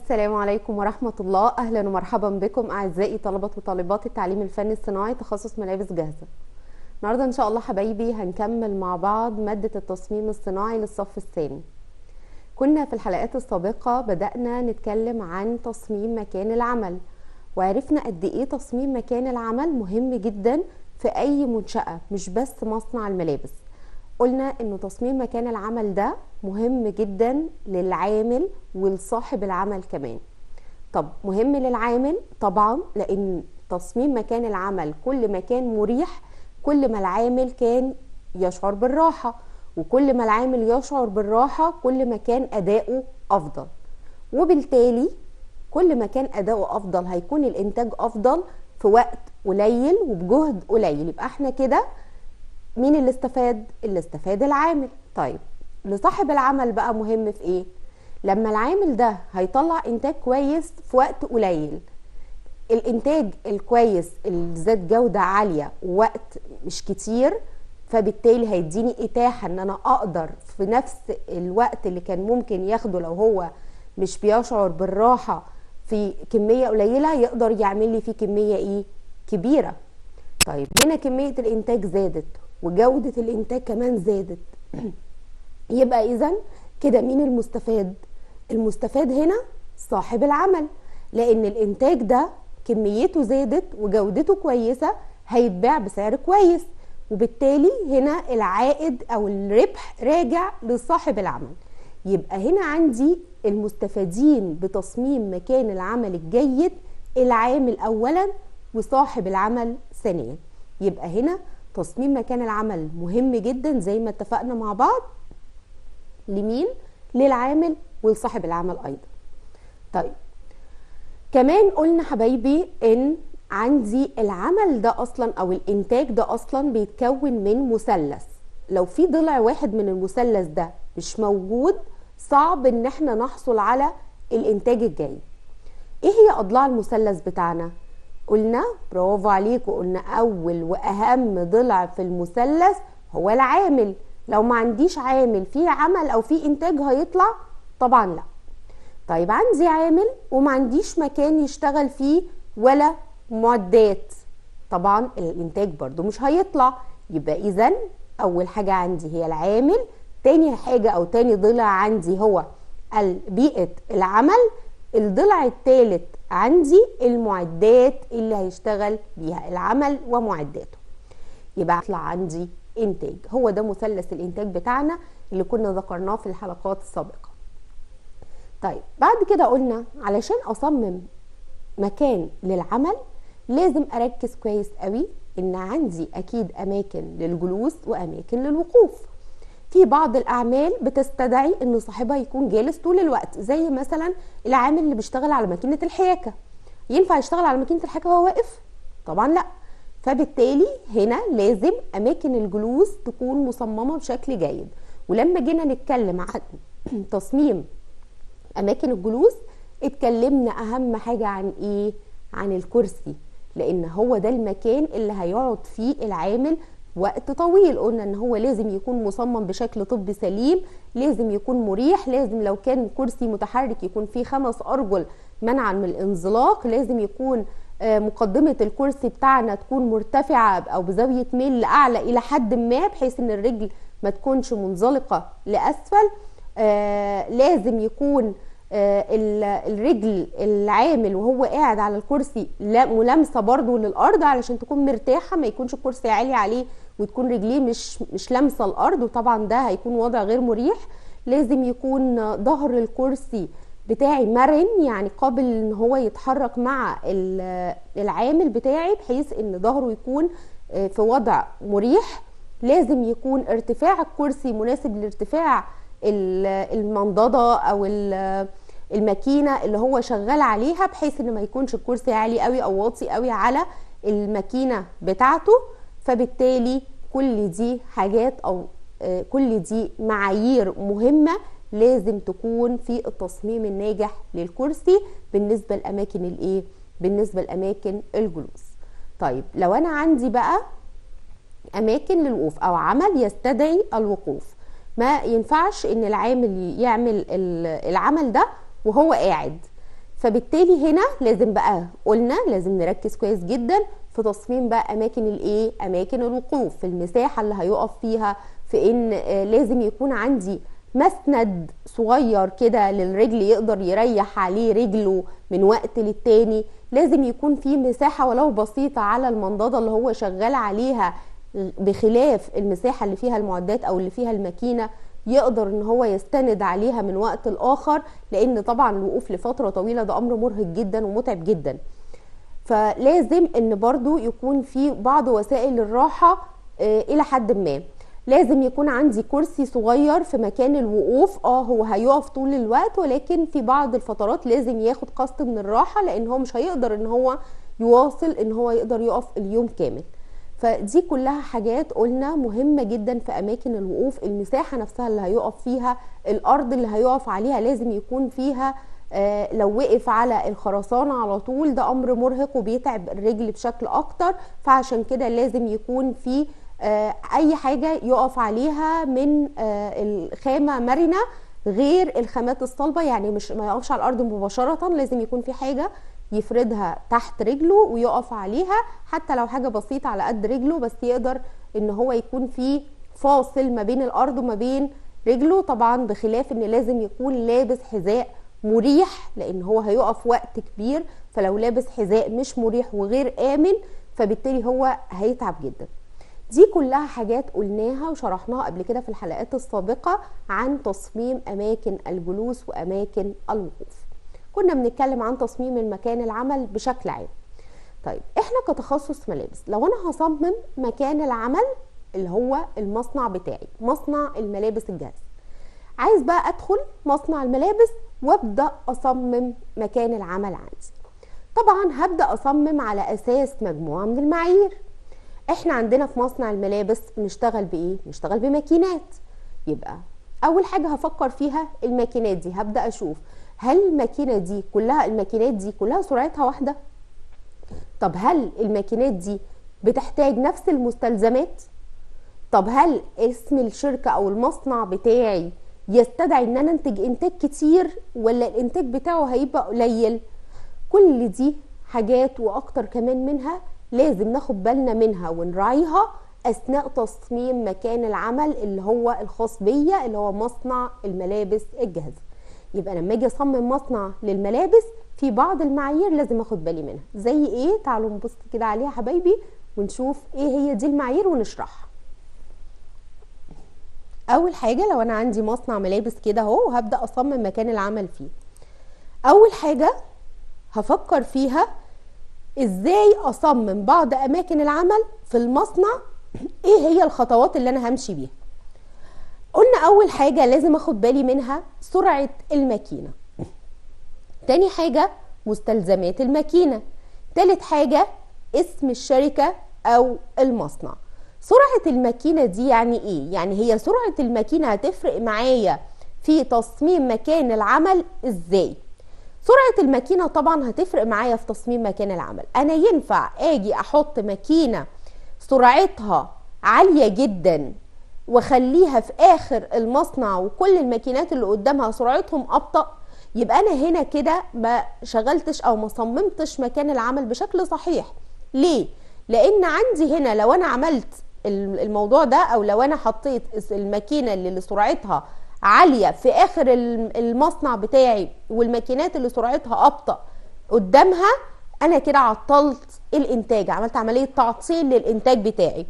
السلام عليكم ورحمة الله. أهلا ومرحبا بكم أعزائي طلبة وطالبات التعليم الفني الصناعي تخصص ملابس جاهزة. النهاردة إن شاء الله حبايبي هنكمل مع بعض مادة التصميم الصناعي للصف الثاني. كنا في الحلقات السابقة بدأنا نتكلم عن تصميم مكان العمل، وعرفنا قد إيه تصميم مكان العمل مهم جدا في أي منشأة، مش بس مصنع الملابس. قلنا إنه تصميم مكان العمل ده مهم جدا للعامل ولصاحب العمل كمان. طب مهم للعامل طبعا، لأن تصميم مكان العمل كل ما كان مريح كل ما العامل كان يشعر بالراحة، وكل ما العامل يشعر بالراحة كل ما كان أداؤه أفضل، وبالتالي كل ما كان أداؤه أفضل هيكون الإنتاج أفضل في وقت قليل وبجهد قليل. يبقى احنا كده مين اللي استفاد؟ اللي استفاد العامل. طيب لصاحب العمل بقى مهم في ايه؟ لما العامل ده هيطلع انتاج كويس في وقت قليل، الانتاج الكويس اللي ذات جودة عالية ووقت مش كتير، فبالتالي هيديني اتاحة ان انا اقدر في نفس الوقت اللي كان ممكن ياخده لو هو مش بيشعر بالراحة في كمية قليلة يقدر يعمل لي فيه كمية ايه؟ كبيرة. طيب هنا كمية الانتاج زادت وجودة الانتاج كمان زادت. يبقى اذا كده مين المستفاد؟ المستفاد هنا صاحب العمل، لان الانتاج ده كميته زادت وجودته كويسة هيتباع بسعر كويس، وبالتالي هنا العائد او الربح راجع لصاحب العمل. يبقى هنا عندي المستفادين بتصميم مكان العمل الجيد العامل اولا وصاحب العمل ثانيا. يبقى هنا تصميم مكان العمل مهم جدا زي ما اتفقنا مع بعض. لمين؟ للعامل ولصاحب العمل ايضا. طيب كمان قلنا حبايبي ان عندي العمل ده اصلا او الانتاج ده اصلا بيتكون من مثلث. لو في ضلع واحد من المثلث ده مش موجود صعب ان احنا نحصل على الانتاج الجيد. ايه هي اضلاع المثلث بتاعنا؟ قلنا برافو عليكم، قلنا اول واهم ضلع في المثلث هو العامل. لو ما عنديش عامل في عمل او في انتاج هيطلع؟ طبعا لا. طيب عندي عامل وما عنديش مكان يشتغل فيه ولا معدات، طبعا الانتاج برضو مش هيطلع. يبقى اذا اول حاجة عندي هي العامل، تاني حاجة او تاني ضلع عندي هو بيئة العمل، الضلع الثالث عندي المعدات اللي هيشتغل بيها العمل ومعداته. يبقى يطلع عندي انتاج. هو ده مثلث الانتاج بتاعنا اللي كنا ذكرناه في الحلقات السابقة. طيب بعد كده قلنا علشان اصمم مكان للعمل لازم اركز كويس قوي ان عندي اكيد اماكن للجلوس واماكن للوقوف. في بعض الاعمال بتستدعي ان صاحبها يكون جالس طول الوقت، زي مثلا العامل اللي بيشتغل على ماكينه الحياكه. ينفع يشتغل على ماكينه الحياكه وهو واقف؟ طبعا لا. فبالتالي هنا لازم اماكن الجلوس تكون مصممه بشكل جيد. ولما جينا نتكلم عن تصميم اماكن الجلوس اتكلمنا اهم حاجه عن ايه؟ عن الكرسي، لان هو ده المكان اللي هيقعد فيه العامل وقت طويل. قلنا ان هو لازم يكون مصمم بشكل طبي سليم، لازم يكون مريح، لازم لو كان كرسي متحرك يكون فيه 5 أرجل منعا من الانزلاق، لازم يكون مقدمة الكرسي بتاعنا تكون مرتفعة او بزاوية ميل لأعلى الى حد ما بحيث ان الرجل ما تكونش منزلقة لأسفل. لازم يكون الرجل العامل وهو قاعد على الكرسي ملامسه برضو للارض علشان تكون مرتاحه، ما يكونش الكرسي عالي عليه وتكون رجليه مش لامسه الارض، وطبعا ده هيكون وضع غير مريح. لازم يكون ظهر الكرسي بتاعي مرن، يعني قابل ان هو يتحرك مع العامل بتاعي بحيث ان ظهره يكون في وضع مريح. لازم يكون ارتفاع الكرسي مناسب لارتفاع المنضدة او الماكينه اللي هو شغال عليها، بحيث ان ما يكونش الكرسي عالي قوي او واطي قوي على الماكينه بتاعته. فبالتالي كل دي حاجات او كل دي معايير مهمه لازم تكون في التصميم الناجح للكرسي بالنسبه لاماكن الايه؟ بالنسبه لاماكن الجلوس. طيب لو انا عندي بقى اماكن للوقوف او عمل يستدعي الوقوف، ما ينفعش ان العامل يعمل العمل ده وهو قاعد. فبالتالي هنا لازم بقى قلنا لازم نركز كويس جدا في تصميم بقى اماكن الايه، اماكن الوقوف، في المساحه اللي هيقف فيها، في ان لازم يكون عندي مسند صغير كده للرجل يقدر يريح عليه رجله من وقت للتاني. لازم يكون في مساحه ولو بسيطه على المنضده اللي هو شغال عليها، بخلاف المساحه اللي فيها المعدات او اللي فيها الماكينه، يقدر ان هو يستند عليها من وقت لاخر، لان طبعا الوقوف لفتره طويله ده امر مرهق جدا ومتعب جدا. فلازم ان برضو يكون في بعض وسائل الراحه الى حد ما. لازم يكون عندي كرسي صغير في مكان الوقوف، هو هيقف طول الوقت، ولكن في بعض الفترات لازم ياخد قسط من الراحه، لان هو مش هيقدر ان هو يواصل ان هو يقدر يقف اليوم كامل. فدي كلها حاجات قلنا مهمة جدا في أماكن الوقوف. المساحة نفسها اللي هيقف فيها، الأرض اللي هيقف عليها لازم يكون فيها، لو وقف على الخرسانة على طول ده أمر مرهق وبيتعب الرجل بشكل أكتر، فعشان كده لازم يكون في أي حاجة يقف عليها من الخامة مرنة غير الخامات الصلبة، يعني مش ما يقفش على الأرض مباشرة، لازم يكون في حاجة يفردها تحت رجله ويقف عليها، حتى لو حاجة بسيطة على قد رجله، بس يقدر ان هو يكون في فاصل ما بين الارض وما بين رجله. طبعا بخلاف ان لازم يكون لابس حذاء مريح، لان هو هيقف وقت كبير، فلو لابس حذاء مش مريح وغير امن فبالتالي هو هيتعب جدا. دي كلها حاجات قلناها وشرحناها قبل كده في الحلقات السابقة عن تصميم اماكن الجلوس واماكن الوقوف. كنا بنتكلم عن تصميم المكان العمل بشكل عام. طيب احنا كتخصص ملابس، لو انا هصمم مكان العمل اللي هو المصنع بتاعي، مصنع الملابس الجاهزة، عايز بقى ادخل مصنع الملابس وابدأ اصمم مكان العمل عندي. طبعا هبدأ اصمم على اساس مجموعة من المعايير. احنا عندنا في مصنع الملابس بنشتغل بايه؟ بنشتغل بماكينات. يبقى اول حاجة هفكر فيها الماكينات دي، هبدأ اشوف هل الماكينة دي كلها، الماكينات دي كلها سرعتها واحدة؟ طب هل الماكينات دي بتحتاج نفس المستلزمات؟ طب هل اسم الشركة او المصنع بتاعي يستدعي ان انا انتج انتاج كتير ولا الانتاج بتاعه هيبقى قليل؟ كل دي حاجات واكتر كمان منها لازم ناخد بالنا منها ونراعيها اثناء تصميم مكان العمل اللي هو الخاص بيا، اللي هو مصنع الملابس الجاهزة. يبقى لما اجي اصمم مصنع للملابس في بعض المعايير لازم اخد بالي منها. زي ايه؟ تعالوا نبص كده عليها حبايبي ونشوف ايه هي دي المعايير ونشرحها. اول حاجة، لو انا عندي مصنع ملابس كده اهو وهبدأ اصمم مكان العمل فيه، اول حاجة هفكر فيها ازاي اصمم بعض اماكن العمل في المصنع، ايه هي الخطوات اللي انا همشي بيها. قلنا اول حاجة لازم اخد بالي منها سرعة الماكينة، تاني حاجة مستلزمات الماكينة، تالت حاجة اسم الشركة او المصنع. سرعة الماكينة دي يعني ايه؟ يعني هي سرعة الماكينة هتفرق معايا في تصميم مكان العمل ازاي؟ سرعة الماكينة طبعا هتفرق معايا في تصميم مكان العمل. انا ينفع اجي احط ماكينة سرعتها عالية جدا واخليها في اخر المصنع وكل الماكينات اللي قدامها سرعتهم ابطأ؟ يبقى انا هنا كده ما شغلتش او ما صممتش مكان العمل بشكل صحيح. ليه؟ لان عندي هنا لو انا عملت الموضوع ده، او لو انا حطيت الماكينة اللي سرعتها عالية في اخر المصنع بتاعي والماكينات اللي سرعتها ابطأ قدامها، انا كده عطلت الانتاج، عملت عملية تعطيل للانتاج بتاعي.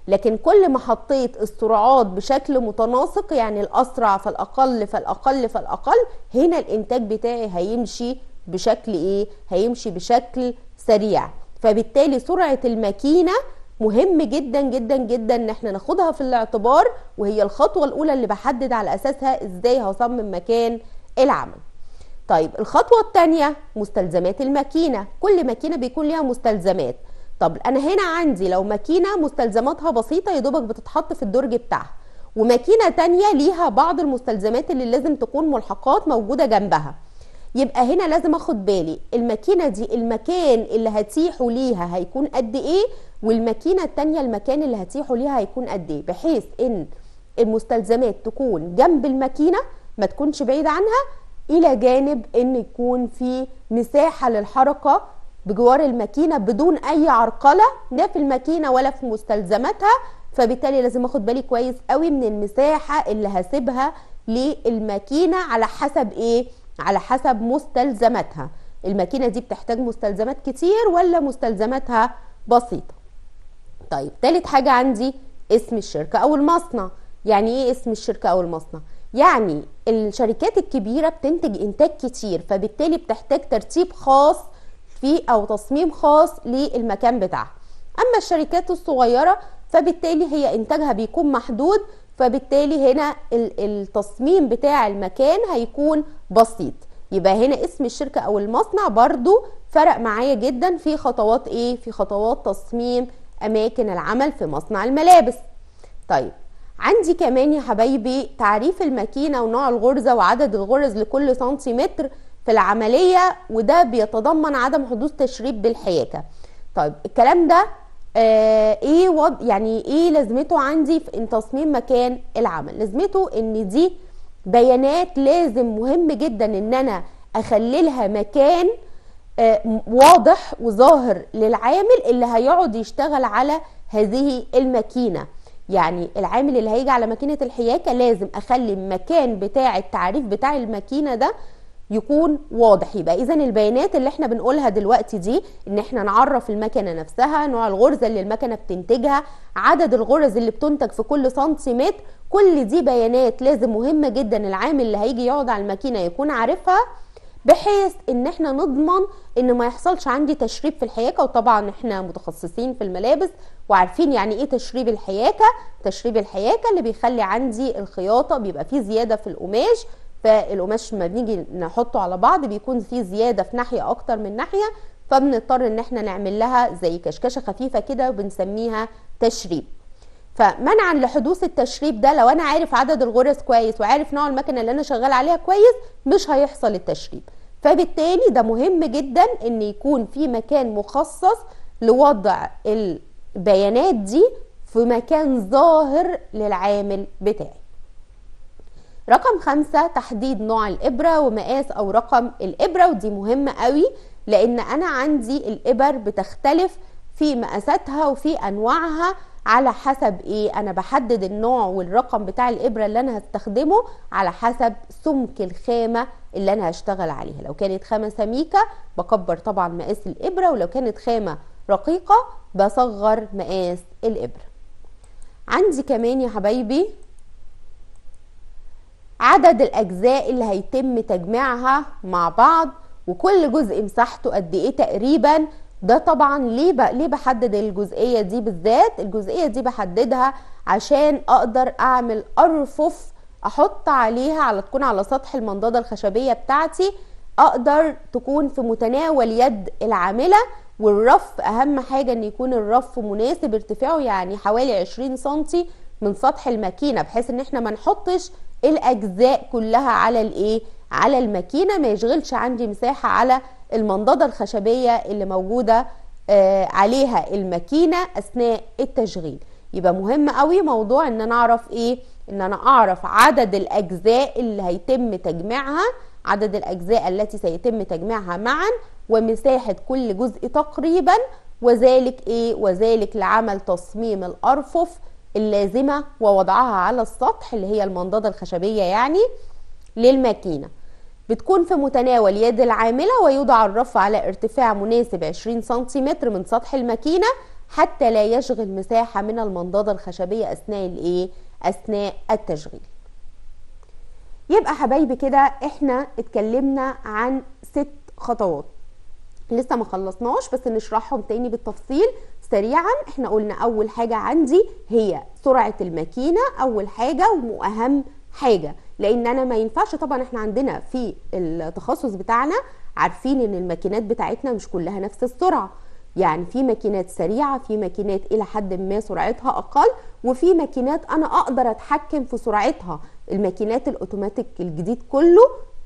لكن كل ما حطيت السرعات بشكل متناسق، يعني الاسرع فالاقل فالاقل فالاقل، هنا الانتاج بتاعي هيمشي بشكل ايه؟ هيمشي بشكل سريع. فبالتالي سرعة الماكينة مهم جدا جدا جدا ان احنا ناخدها في الاعتبار، وهي الخطوة الاولى اللي بحدد على اساسها ازاي هصمم مكان العمل. طيب الخطوة الثانية مستلزمات الماكينة. كل ماكينة بيكون ليها مستلزمات. طب انا هنا عندي لو ماكينة مستلزماتها بسيطة يا دوبك بتتحط في الدرج بتاعها، وماكينة تانية ليها بعض المستلزمات اللي لازم تكون ملحقات موجودة جنبها، يبقى هنا لازم اخد بالي الماكينة دي المكان اللي هتيحوا ليها هيكون قد ايه، والماكينة التانية المكان اللي هتيحوا ليها هيكون قد ايه، بحيث ان المستلزمات تكون جنب الماكينة ما تكونش بعيدة عنها، الى جانب ان يكون في مساحة للحركة بجوار الماكينة بدون اي عرقلة لا في الماكينة ولا في مستلزماتها. فبالتالي لازم اخد بالي كويس قوي من المساحة اللي هسيبها للماكينة على حسب ايه؟ على حسب مستلزماتها. الماكينة دي بتحتاج مستلزمات كتير ولا مستلزماتها بسيطة. طيب تالت حاجة عندي اسم الشركة او المصنع. يعني ايه اسم الشركة او المصنع؟ يعني الشركات الكبيرة بتنتج انتاج كتير، فبالتالي بتحتاج ترتيب خاص في او تصميم خاص للمكان بتاعها. اما الشركات الصغيرة فبالتالي هي انتاجها بيكون محدود، فبالتالي هنا التصميم بتاع المكان هيكون بسيط. يبقى هنا اسم الشركة او المصنع برضو فرق معايا جدا في خطوات ايه؟ في خطوات تصميم اماكن العمل في مصنع الملابس. طيب عندي كمان يا حبايبي تعريف الماكينة ونوع الغرزة وعدد الغرز لكل سنتيمتر في العملية، وده بيتضمن عدم حدوث تشريب بالحياكة. طيب الكلام ده يعني ايه لازمته عندي في تصميم مكان العمل؟ لازمته ان دي بيانات لازم مهم جدا ان انا اخللها مكان واضح وظاهر للعامل اللي هيقعد يشتغل على هذه الماكينة. يعني العامل اللي هيجي على ماكينة الحياكة لازم اخلي المكان بتاع التعريف بتاع الماكينة ده يكون واضح. يبقى اذا البيانات اللي احنا بنقولها دلوقتي دي ان احنا نعرف المكنه نفسها، نوع الغرزه اللي المكنه بتنتجها، عدد الغرز اللي بتنتج في كل سنتيمتر، كل دي بيانات لازم مهمه جدا العامل اللي هيجي يقعد على الماكينه يكون عارفها، بحيث ان احنا نضمن ان ما يحصلش عندي تشريب في الحياكه. وطبعا احنا متخصصين في الملابس وعارفين يعني ايه تشريب الحياكه. تشريب الحياكه اللي بيخلي عندي الخياطه بيبقى فيه زياده في القماش، فالقماش ما بنيجي نحطه على بعض بيكون فيه زياده في ناحيه اكتر من ناحيه، فبنضطر ان احنا نعمل لها زي كشكشه خفيفه كده وبنسميها تشريب. فمنعا لحدوث التشريب ده، لو انا عارف عدد الغرز كويس وعارف نوع المكنه اللي انا شغال عليها كويس مش هيحصل التشريب. فبالتالي ده مهم جدا ان يكون في مكان مخصص لوضع البيانات دي في مكان ظاهر للعامل بتاعي. رقم 5 تحديد نوع الإبرة ومقاس أو رقم الإبرة، ودي مهمة قوي لأن أنا عندي الإبر بتختلف في مقاساتها وفي أنواعها على حسب إيه؟ أنا بحدد النوع والرقم بتاع الإبرة اللي أنا هستخدمه على حسب سمك الخامة اللي أنا هشتغل عليها. لو كانت خامة سميكة بكبر طبعا مقاس الإبرة، ولو كانت خامة رقيقة بصغر مقاس الإبرة. عندي كمان يا حبايبي عدد الأجزاء اللي هيتم تجميعها مع بعض، وكل جزء مساحته قد ايه تقريبا. ده طبعا ليه بحدد الجزئية دي بالذات؟ الجزئية دي بحددها عشان اقدر اعمل ارفف احط عليها تكون على سطح المنضدة الخشبية بتاعتي، اقدر تكون في متناول يد العاملة. والرف اهم حاجة ان يكون الرف مناسب ارتفاعه، يعني حوالي 20 سنتي من سطح الماكينة، بحيث ان احنا ما نحطش الاجزاء كلها على الماكينه، ما يشغلش عندي مساحه على المنضده الخشبيه اللي موجوده عليها الماكينه اثناء التشغيل. يبقى مهم قوي موضوع ان انا اعرف ان انا اعرف عدد الاجزاء اللي هيتم تجميعها، عدد الاجزاء التي سيتم تجميعها معا، ومساحه كل جزء تقريبا، وذلك لعمل تصميم الارفف اللازمة ووضعها على السطح اللي هي المنضدة الخشبية يعني للماكينة. بتكون في متناول يد العاملة، ويوضع الرف على ارتفاع مناسب 20 سنتيمتر من سطح الماكينة حتى لا يشغل مساحة من المنضدة الخشبية أثناء التشغيل. يبقى حبايبي كده احنا اتكلمنا عن 6 خطوات لسه ما خلصناش، بس نشرحهم تاني بالتفصيل سريعا. احنا قلنا اول حاجة عندي هي سرعة الماكينة، اول حاجة واهم حاجة، لان انا ما ينفعش طبعا احنا عندنا في التخصص بتاعنا عارفين ان الماكينات بتاعتنا مش كلها نفس السرعة. يعني في ماكينات سريعة، في ماكينات الى حد ما سرعتها اقل، وفي ماكينات انا اقدر اتحكم في سرعتها. الماكينات الاوتوماتيك الجديد كله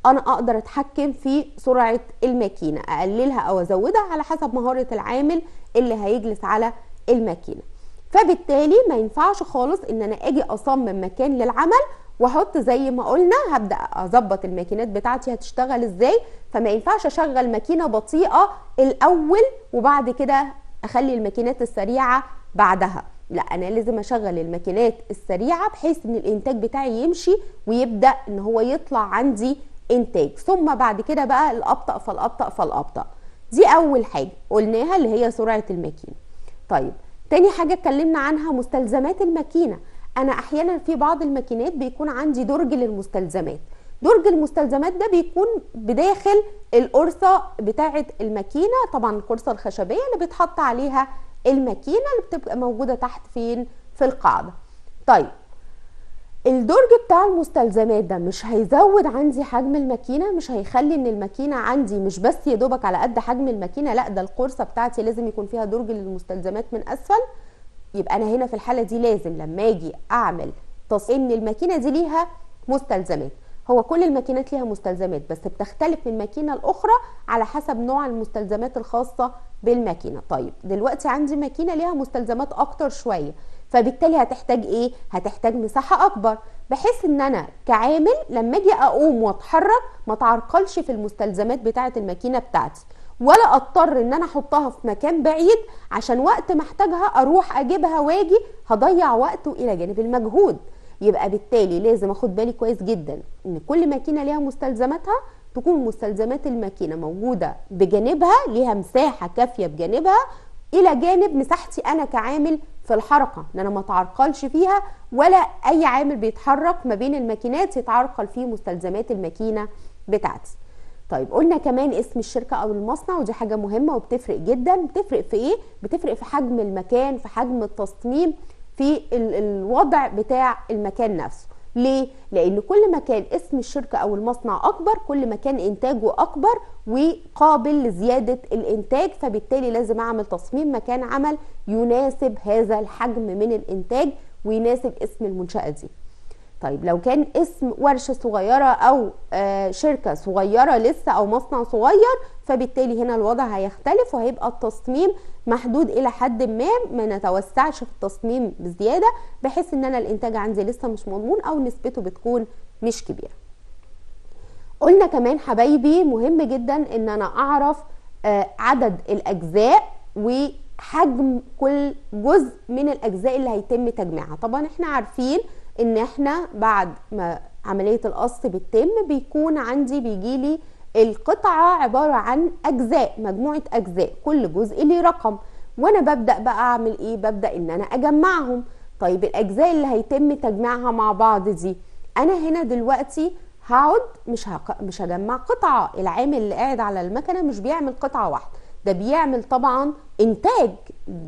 انا اقدر اتحكم في سرعة الماكينة، اقللها او ازودها على حسب مهارة العامل اللي هيجلس على الماكينة. فبالتالي ما ينفعش خالص ان انا اجي اصمم مكان للعمل واحط زي ما قلنا هبدا اظبط الماكينات بتاعتي هتشتغل ازاي. فما ينفعش اشغل ماكينه بطيئه الاول وبعد كده اخلي الماكينات السريعه بعدها، لا انا لازم اشغل الماكينات السريعه بحيث ان الانتاج بتاعي يمشي ويبدا ان هو يطلع عندي انتاج، ثم بعد كده بقى الابطأ فالابطأ فالابطأ. دي اول حاجه قلناها اللي هي سرعه الماكينه. طيب تاني حاجه اتكلمنا عنها مستلزمات الماكينه. انا احيانا في بعض الماكينات بيكون عندي درج للمستلزمات. درج المستلزمات ده بيكون بداخل القرصه بتاعه الماكينه، طبعا القرصه الخشبيه اللي بيتحط عليها الماكينه اللي بتبقى موجوده تحت فين؟ في القاعده. طيب الدرج بتاع المستلزمات ده مش هيزود عندي حجم الماكينه، مش هيخلي ان الماكينه عندي مش بس يدوبك على قد حجم الماكينه، لا ده القرصه بتاعتي لازم يكون فيها درج للمستلزمات من اسفل. يبقى انا هنا في الحاله دي لازم لما اجي اعمل تصميم ان الماكينه دي ليها مستلزمات. هو كل الماكينات ليها مستلزمات بس بتختلف من ماكينه لاخرى على حسب نوع المستلزمات الخاصه بالماكينه. طيب دلوقتي عندي ماكينه ليها مستلزمات اكتر شويه، فبالتالي هتحتاج ايه؟ هتحتاج مساحه اكبر بحيث ان انا كعامل لما اجي اقوم واتحرك ما تعرقلش في المستلزمات بتاعه الماكينه بتاعتي، ولا اضطر ان انا احطها في مكان بعيد عشان وقت ما احتاجها اروح اجيبها واجي، هضيع وقته الى جانب المجهود. يبقى بالتالي لازم اخد بالي كويس جدا ان كل ماكينه ليها مستلزماتها، تكون مستلزمات الماكينه موجوده بجانبها، ليها مساحه كافيه بجانبها الى جانب مساحتي انا كعامل في الحركه، ان انا ما اتعرقلش فيها ولا اي عامل بيتحرك ما بين الماكينات يتعرقل فيه مستلزمات الماكينه بتاعتي. طيب قلنا كمان اسم الشركه او المصنع، ودي حاجه مهمه وبتفرق جدا. بتفرق في ايه؟ بتفرق في حجم المكان، في حجم التصميم، في الوضع بتاع المكان نفسه. ليه؟ لان كل ما كان اسم الشركه او المصنع اكبر كل ما كان انتاجه اكبر وقابل لزياده الانتاج، فبالتالي لازم اعمل تصميم مكان عمل يناسب هذا الحجم من الانتاج ويناسب اسم المنشاه دي. طيب لو كان اسم ورشه صغيره او شركه صغيره لسه او مصنع صغير، فبالتالي هنا الوضع هيختلف وهيبقى التصميم محدود الى حد ما نتوسعش في التصميم بزياده بحيث ان انا الانتاج عندي لسه مش مضمون او نسبته بتكون مش كبيره. قلنا كمان حبايبي مهم جدا ان انا اعرف عدد الاجزاء وحجم كل جزء من الاجزاء اللي هيتم تجميعها. طبعا احنا عارفين ان احنا بعد ما عمليه القص بتتم بيكون عندي بيجيلي القطعه عباره عن اجزاء، مجموعه اجزاء، كل جزء ليه رقم، وانا ببدا بقى اعمل ايه؟ ببدا ان انا اجمعهم. طيب الاجزاء اللي هيتم تجميعها مع بعض دي، انا هنا دلوقتي هقعد مش هجمع قطعه. العامل اللي قاعد على المكنه مش بيعمل قطعه واحده، ده بيعمل طبعا انتاج،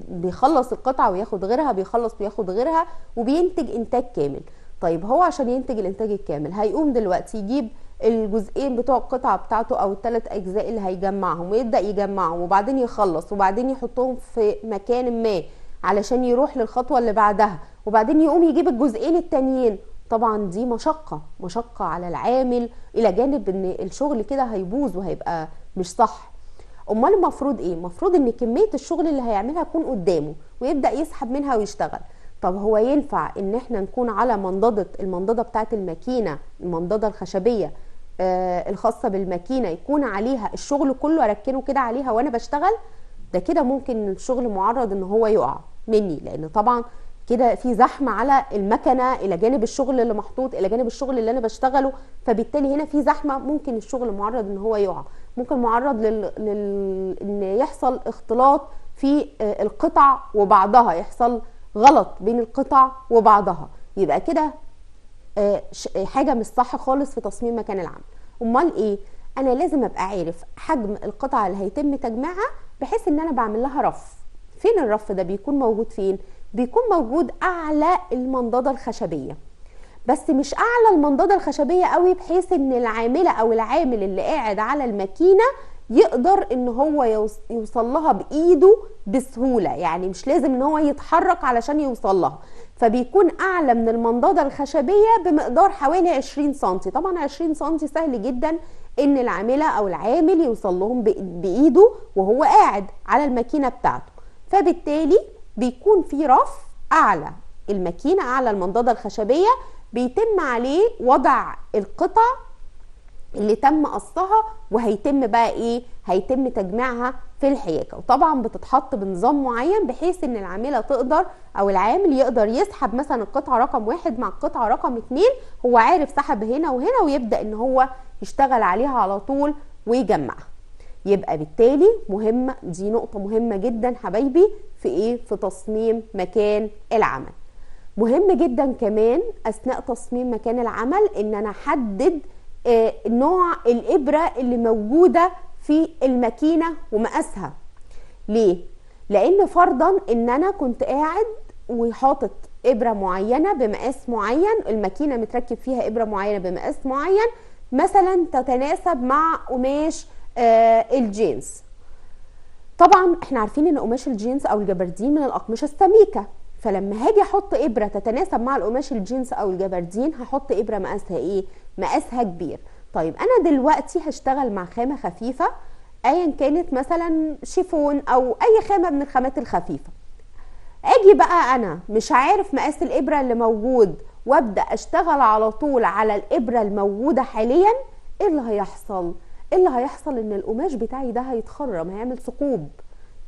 بيخلص القطعه وياخد غيرها، بيخلص وياخد غيرها وبينتج انتاج كامل. طيب هو عشان ينتج الانتاج الكامل هيقوم دلوقتي يجيب الجزئين بتوع القطعه بتاعته او الثلاث اجزاء اللي هيجمعهم ويبدا يجمعهم وبعدين يخلص وبعدين يحطهم في مكان ما علشان يروح للخطوه اللي بعدها وبعدين يقوم يجيب الجزئين التانيين. طبعا دي مشقه على العامل الى جانب ان الشغل كده هيبوظ وهيبقى مش صح. امال المفروض ايه؟ المفروض ان كميه الشغل اللي هيعملها تكون قدامه ويبدا يسحب منها ويشتغل. طب هو ينفع ان احنا نكون على المنضده بتاعه الماكينه، المنضده الخشبيه الخاصه بالماكينه، يكون عليها الشغل كله اركنه كده عليها وانا بشتغل؟ ده كده ممكن الشغل معرض ان هو يقع مني، لان طبعا كده في زحمه على المكنه الى جانب الشغل اللي محطوط الى جانب الشغل اللي انا بشتغله، فبالتالي هنا في زحمه، ممكن الشغل معرض ان هو يقع، ممكن معرض ان يحصل اختلاط في القطع وبعضها، يحصل غلط بين القطع وبعضها، يبقى كده حاجه مش صح خالص في تصميم مكان العمل. امال ايه؟ انا لازم ابقى عارف حجم القطعه اللي هيتم تجميعها بحيث ان انا بعمل لها رف. فين الرف ده؟ بيكون موجود فين؟ بيكون موجود اعلى المنضده الخشبيه، بس مش اعلى المنضده الخشبيه قوي بحيث ان العامله او العامل اللي قاعد على الماكينه يقدر ان هو يوصل لها بايده بسهوله، يعني مش لازم ان هو يتحرك علشان يوصل لها، فبيكون اعلى من المنضده الخشبيه بمقدار حوالي 20 سم. طبعا 20 سم سهل جدا ان العامله او العامل يوصل لهم بايده وهو قاعد على الماكينه بتاعته، فبالتالي بيكون في رف اعلى الماكينه، اعلى المنضده الخشبيه بيتم عليه وضع القطع اللي تم قصها، وهيتم بقى ايه، هيتم تجميعها في الحياكه. وطبعا بتتحط بنظام معين بحيث ان العامله تقدر او العامل يقدر يسحب مثلا القطعه رقم 1 مع القطعه رقم 2، هو عارف سحب هنا وهنا، ويبدا ان هو يشتغل عليها على طول ويجمعها. يبقى بالتالي مهمه، دي نقطه مهمه جدا حبايبي في ايه، في تصميم مكان العمل. مهم جدا كمان اثناء تصميم مكان العمل ان انا احدد نوع الابره اللي موجوده في الماكينه ومقاسها. ليه؟ لان فرضا ان انا كنت قاعد وحاطط ابره معينه بمقاس معين، الماكينه متركب فيها ابره معينه بمقاس معين مثلا تتناسب مع قماش الجينز. طبعا احنا عارفين ان قماش الجينز او الجبردين من الاقمشه السميكه، فلما هاجي احط ابره تتناسب مع القماش الجينز او الجبردين هحط ابره مقاسها ايه، مقاسها كبير. طيب انا دلوقتي هشتغل مع خامه خفيفه ايا كانت، مثلا شيفون او اي خامه من الخامات الخفيفه. اجي بقى انا مش عارف مقاس الابره اللي موجود وابدا اشتغل على طول على الابره الموجوده حاليا، ايه اللي هيحصل؟ اللي هيحصل ان القماش بتاعي ده هيتخرم، هيعمل ثقوب.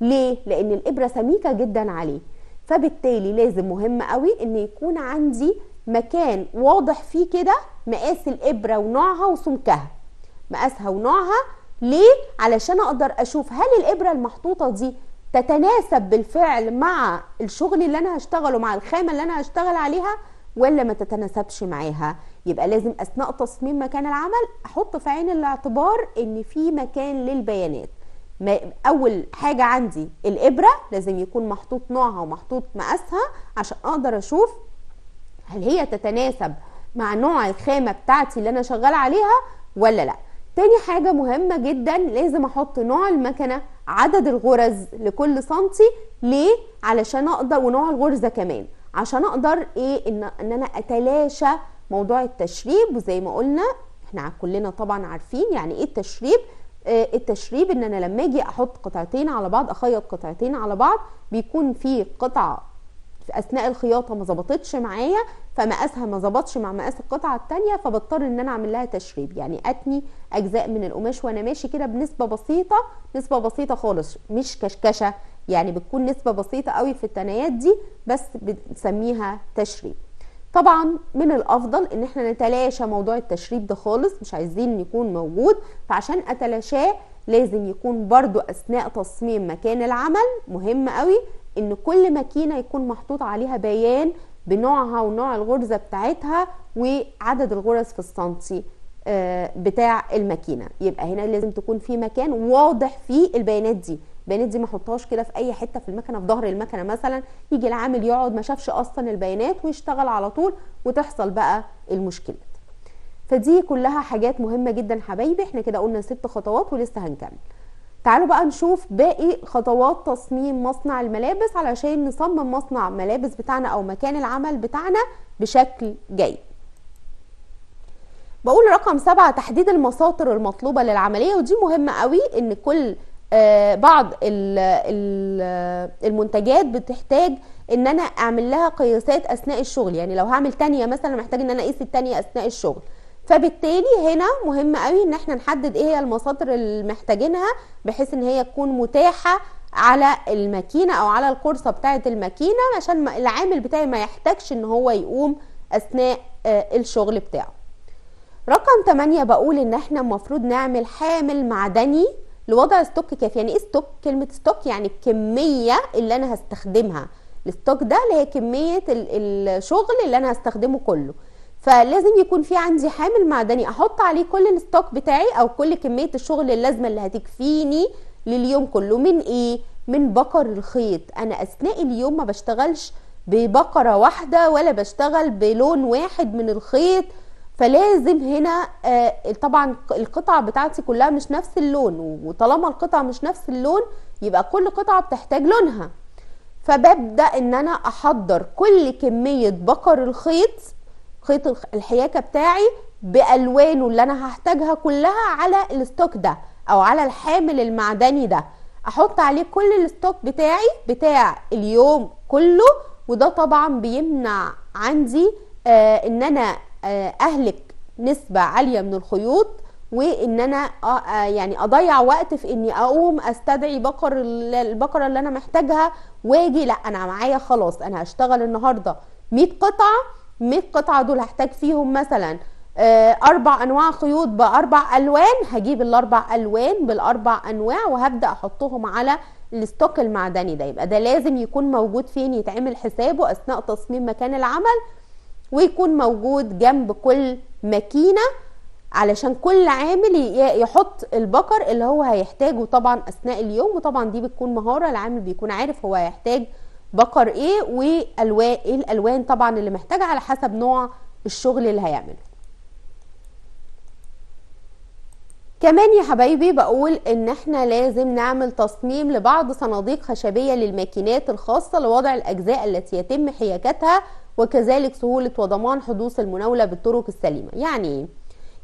ليه؟ لان الابره سميكه جدا عليه. فبالتالي لازم مهم قوي ان يكون عندي مكان واضح فيه كده مقاس الابره ونوعها وسمكها، مقاسها ونوعها. ليه؟ علشان اقدر اشوف هل الابره المحطوطه دي تتناسب بالفعل مع الشغل اللي انا هشتغله، مع الخامه اللي انا هشتغل عليها، ولا ما تتناسبش معاها. يبقى لازم اثناء تصميم مكان العمل احط في عين الاعتبار ان في مكان للبيانات. اول حاجه عندي الابره لازم يكون محطوط نوعها ومحطوط مقاسها عشان اقدر اشوف هل هي تتناسب مع نوع الخامه بتاعتي اللي انا شغاله عليها ولا لا. تاني حاجه مهمه جدا لازم احط نوع المكنه، عدد الغرز لكل سنتي. ليه؟ علشان اقدر، ونوع الغرزه كمان، عشان اقدر ايه، ان انا اتلاشى موضوع التشريب. وزي ما قلنا احنا كلنا طبعا عارفين يعني ايه التشريب. التشريب ان انا لما اجي احط قطعتين على بعض، اخيط قطعتين على بعض، بيكون في قطعه في اثناء الخياطه ما ظبطتش معايا، فمقاسها ما ظبطش مع مقاس القطعه الثانيه، فبضطر ان انا اعمل لها تشريب، يعني اتني اجزاء من القماش وانا ماشي كده بنسبه بسيطه، نسبه بسيطه خالص، مش كشكشه، يعني بتكون نسبه بسيطه قوي في التنايات دي، بس بنسميها تشريب. طبعا من الافضل ان احنا نتلاشى موضوع التشريب ده خالص، مش عايزين يكون موجود. فعشان اتلاشاه لازم يكون برضو اثناء تصميم مكان العمل مهم قوي ان كل ماكينه يكون محطوط عليها بيان بنوعها ونوع الغرزه بتاعتها وعدد الغرز في السنتي بتاع الماكينه. يبقى هنا لازم تكون في مكان واضح فيه البيانات دي. البيانات دي ما احطهاش كده في اي حته في المكنه، في ظهر المكنه مثلا، يجي العامل يقعد ما شافش اصلا البيانات ويشتغل على طول وتحصل بقى المشكلات. فدي كلها حاجات مهمه جدا حبايبي. احنا كده قلنا 6 خطوات ولسه هنكمل. تعالوا بقى نشوف باقي خطوات تصميم مصنع الملابس علشان نصمم مصنع ملابس بتاعنا او مكان العمل بتاعنا بشكل جيد. بقول رقم 7 تحديد المساطر المطلوبة للعملية، ودي مهمة قوي ان كل بعض المنتجات بتحتاج ان انا اعمل لها قياسات اثناء الشغل. يعني لو هعمل تانية مثلا محتاج ان انا اقيس التانية اثناء الشغل. فبالتالي هنا مهم قوي ان احنا نحدد ايه هي المساطر اللي محتاجينها بحيث ان هي تكون متاحة على الماكينة او على القرصة بتاعة الماكينة، عشان العامل بتاعي ما يحتاجش ان هو يقوم اثناء الشغل بتاعه. رقم 8 بقول ان احنا المفروض نعمل حامل معدني لوضع ستوك كافي. يعني ايه ستوك؟ كلمة ستوك يعني الكمية اللي انا هستخدمها. الستوك ده اللي هي كمية الشغل اللي انا هستخدمه كله. فلازم يكون في عندي حامل معدني احط عليه كل الستوك بتاعي او كل كمية الشغل اللازمة اللي هتكفيني لليوم كله. من ايه؟ من بقر الخيط. انا اثناء اليوم ما بشتغلش ببقرة واحدة ولا بشتغل بلون واحد من الخيط، فلازم هنا طبعا القطع بتاعتي كلها مش نفس اللون، وطالما القطع مش نفس اللون يبقى كل قطعة بتحتاج لونها. فببدأ ان انا احضر كل كمية بقر الخيط، خيط الحياكة بتاعي بألوانه اللي انا هحتاجها كلها على الستوك ده او على الحامل المعدني ده. احط عليه كل الستوك بتاعي بتاع اليوم كله، وده طبعا بيمنع عندي ان انا اهلك نسبة عالية من الخيوط، وان انا يعني اضيع وقت في اني اقوم استدعي البقرة اللي انا محتاجها واجي. لا، انا معايا خلاص، انا هشتغل النهاردة 100 قطعة. 100 قطعة دول هحتاج فيهم مثلا 4 انواع خيوط ب4 الوان. هجيب ال4 الوان بال4 انواع وهبدأ احطهم على الستوك المعدني ده. يبقى ده لازم يكون موجود فين، يتعمل حسابه اثناء تصميم مكان العمل، ويكون موجود جنب كل ماكينة علشان كل عامل يحط البقر اللي هو هيحتاجه طبعا اثناء اليوم. وطبعا دي بتكون مهارة، العامل بيكون عارف هو هيحتاج بقر ايه والوان ايه، الالوان طبعا اللي محتاجها على حسب نوع الشغل اللي هيعمله. كمان يا حبايبي بقول ان احنا لازم نعمل تصميم لبعض صناديق خشبية للماكينات الخاصة لوضع الاجزاء التي يتم حياكتها، وكذلك سهولة وضمان حدوث المناولة بالطرق السليمة. يعني ايه؟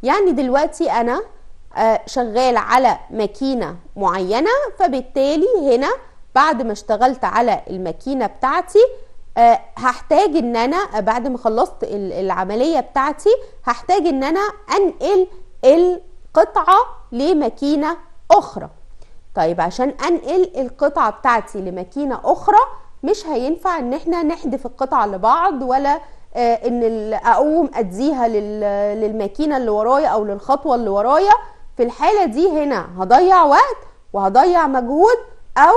يعني دلوقتي انا شغال على ماكينة معينة، فبالتالي هنا بعد ما اشتغلت على الماكينة بتاعتي هحتاج ان انا بعد ما خلصت العملية بتاعتي هحتاج ان انا انقل القطعة لماكينة اخرى. طيب عشان انقل القطعة بتاعتي لماكينة اخرى مش هينفع ان احنا نحدف القطعة لبعض، ولا ان اقوم اديها للماكينة اللي ورايا او للخطوة اللي ورايا. في الحالة دي هنا هضيع وقت وهضيع مجهود، او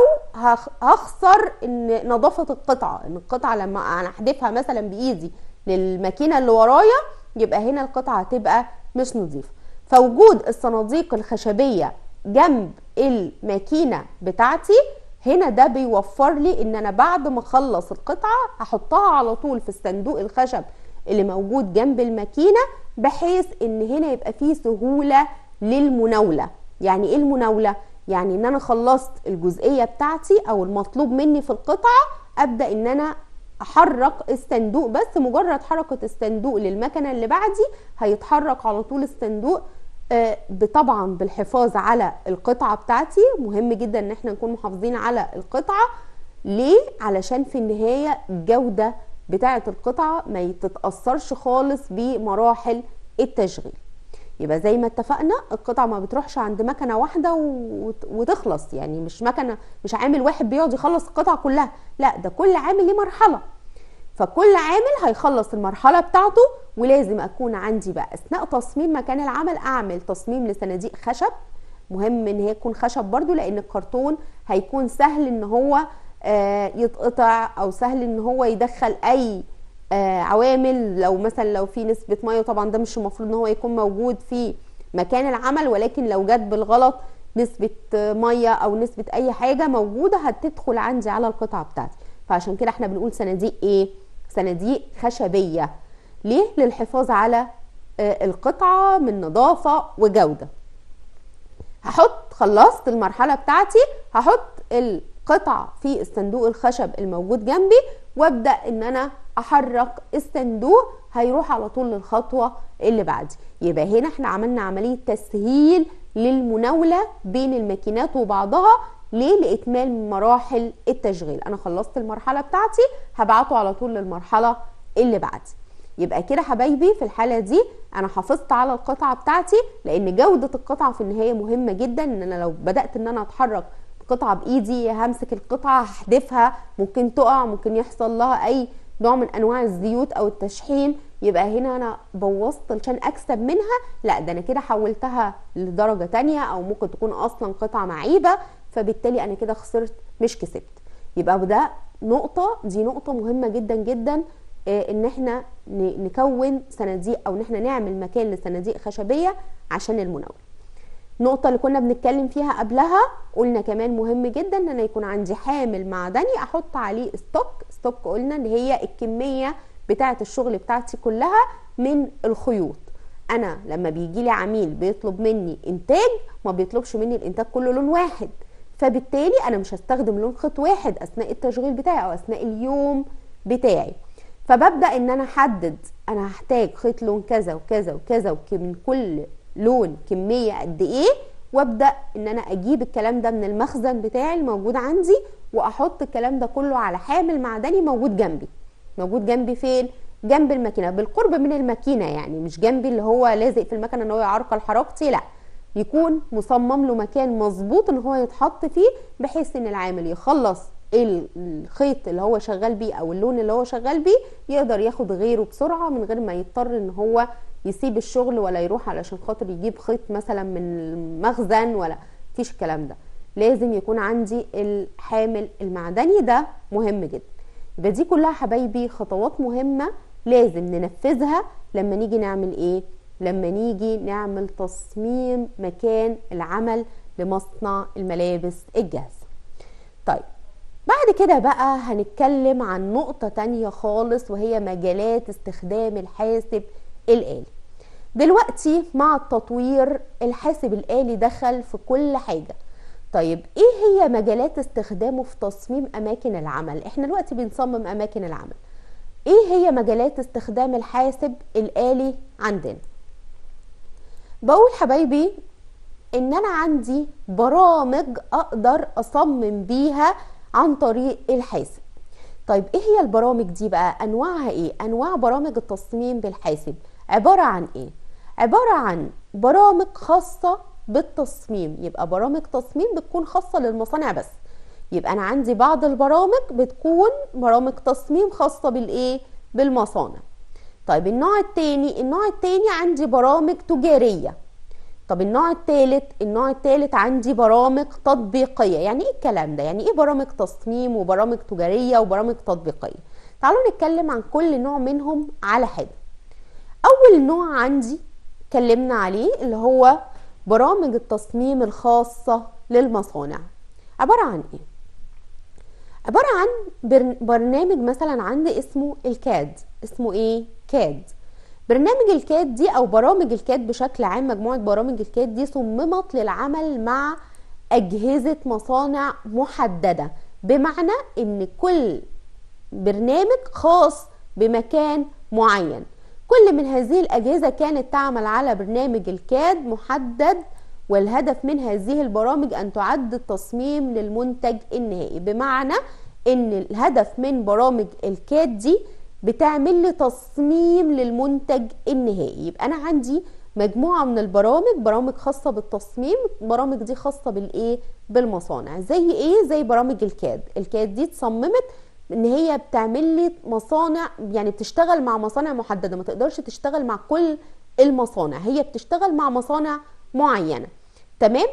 هخسر ان نظافة القطعة. ان القطعة لما انا احدفها مثلا بايدي للماكينة اللي ورايا يبقى هنا القطعة هتبقى مش نظيفة. فوجود الصناديق الخشبية جنب الماكينة بتاعتي هنا ده بيوفر لي ان انا بعد ما اخلص القطعة هحطها على طول في الصندوق الخشب اللي موجود جنب الماكينة، بحيث ان هنا يبقى فيه سهولة للمناولة. يعني ايه المناولة؟ يعني ان انا خلصت الجزئية بتاعتي او المطلوب مني في القطعة، ابدأ ان انا احرك الصندوق. بس مجرد حركة الصندوق للمكنة اللي بعدي هيتحرك على طول الصندوق، طبعا بالحفاظ على القطعة بتاعتي. مهم جدا ان احنا نكون محافظين على القطعة. ليه؟ علشان في النهاية الجودة بتاعة القطعة ما تتأثرش خالص بمراحل التشغيل. يبقى زي ما اتفقنا القطعة ما بتروحش عند مكنة واحدة وتخلص. يعني مش مكنة، مش عامل واحد بيقعد يخلص القطعة كلها، لا ده كل عامل ليه مرحلة. فكل عامل هيخلص المرحلة بتاعته، ولازم اكون عندي بقى اثناء تصميم مكان العمل اعمل تصميم لصناديق خشب. مهم ان هي تكون خشب برضو، لان الكرتون هيكون سهل ان هو يتقطع، او سهل ان هو يدخل اي عوامل. لو مثلا لو في نسبة مية، طبعا ده مش المفروض ان هو يكون موجود في مكان العمل، ولكن لو جت بالغلط نسبة مية او نسبة اي حاجة موجودة هتدخل عندي على القطعة بتاعتي. فعشان كده احنا بنقول صناديق ايه؟ صناديق خشبية. ليه؟ للحفاظ على القطعة من نظافة وجودة. خلصت المرحلة بتاعتي، هحط القطعة في الصندوق الخشب الموجود جنبي، وابدأ ان انا احرك الصندوق هيروح على طول للخطوة اللي بعدي. يبقى هنا احنا عملنا عملية تسهيل للمناولة بين الماكينات وبعضها. ليه؟ لإكمال مراحل التشغيل. انا خلصت المرحلة بتاعتي هبعته على طول للمرحلة اللي بعدي. يبقى كده حبايبي في الحالة دي انا حافظت على القطعة بتاعتي، لان جودة القطعة في النهاية مهمة جدا. ان انا لو بدأت ان انا اتحرك قطعة بايدي همسك القطعة هحدفها، ممكن تقع، ممكن يحصل لها اي نوع من انواع الزيوت او التشحيم، يبقى هنا انا بوظت عشان اكسب منها. لا ده انا كده حولتها لدرجة تانية، او ممكن تكون اصلا قطعة معيبة، فبالتالي انا كده خسرت مش كسبت. يبقى ده دي نقطة مهمة جدا جدا، ان احنا نكون صناديق او ان احنا نعمل مكان لصناديق خشبية عشان المناولة. النقطة اللي كنا بنتكلم فيها قبلها قلنا كمان مهم جدا ان انا يكون عندي حامل معدني احط عليه ستوك قلنا ان هي الكمية بتاعة الشغل بتاعتي كلها من الخيوط. انا لما بيجي لي عميل بيطلب مني انتاج ما بيطلبش مني الانتاج كله لون واحد، فبالتالي انا مش هستخدم لون خيط واحد اثناء التشغيل بتاعي او اثناء اليوم بتاعي. فببدأ ان انا احدد انا هحتاج خيط لون كذا وكذا وكذا، ومن كل لون كمية قد ايه، وابدأ ان انا اجيب الكلام ده من المخزن بتاعي الموجود عندي، واحط الكلام ده كله على حامل معدني موجود جنبي. موجود جنبي فين؟ جنب الماكينه، بالقرب من الماكينه، يعني مش جنبي اللي هو لازق في المكنه ان هو يعرقل حركتي، لا، يكون مصمم له مكان مظبوط ان هو يتحط فيه، بحيث ان العامل يخلص الخيط اللي هو شغال بيه او اللون اللي هو شغال بيه، يقدر ياخد غيره بسرعه من غير ما يضطر ان هو يسيب الشغل ولا يروح علشان خاطر يجيب خيط مثلا من المخزن، ولا فيش الكلام ده. لازم يكون عندي الحامل المعدني، ده مهم جدا. يبقى دي كلها حبايبي خطوات مهمه لازم ننفذها لما نيجي نعمل ايه؟ لما نيجي نعمل تصميم مكان العمل لمصنع الملابس الجاهزه. طيب بعد كده بقى هنتكلم عن نقطة تانية خالص، وهي مجالات استخدام الحاسب الآلي. دلوقتي مع التطوير الحاسب الآلي دخل في كل حاجة. طيب ايه هي مجالات استخدامه في تصميم اماكن العمل؟ احنا دلوقتي بنصمم اماكن العمل، ايه هي مجالات استخدام الحاسب الآلي عندنا؟ بقول حبايبي ان انا عندي برامج اقدر اصمم بيها عن طريق الحاسب. طيب ايه هي البرامج دي بقى؟ انواعها ايه؟ انواع برامج التصميم بالحاسب عبارة عن ايه؟ عبارة عن برامج خاصة بالتصميم، يبقى برامج تصميم بتكون خاصة للمصانع بس. يبقى انا عندي بعض البرامج بتكون برامج تصميم خاصة بالايه؟ بالمصانع. طيب النوع التاني عندي برامج تجارية. طب النوع الثالث عندي برامج تطبيقية. يعني ايه الكلام ده؟ يعني ايه برامج تصميم وبرامج تجارية وبرامج تطبيقية؟ تعالوا نتكلم عن كل نوع منهم على حاجة. اول نوع عندي اتكلمنا عليه اللي هو برامج التصميم الخاصة للمصانع. عبارة عن ايه؟ عبارة عن برنامج مثلا عندي اسمه الكاد. اسمه ايه؟ كاد. برنامج الكاد دي او برامج الكاد بشكل عام، مجموعة برامج الكاد دي صممت للعمل مع اجهزة مصانع محددة، بمعنى ان كل برنامج خاص بمكان معين. كل من هذه الاجهزة كانت تعمل على برنامج الكاد محدد، والهدف من هذه البرامج ان تعد التصميم للمنتج النهائي. بمعنى ان الهدف من برامج الكاد دي بتعمل لي تصميم للمنتج النهائي. يبقى انا عندي مجموعة من البرامج، برامج خاصة بالتصميم. البرامج دي خاصة بالايه؟ بالمصانع. زي ايه؟ زي برامج الكاد دي اتصممت ان هي بتعمل لي مصانع، يعني بتشتغل مع مصانع محددة، ما تقدرش تشتغل مع كل المصانع، هي بتشتغل مع مصانع معينة. تمام؟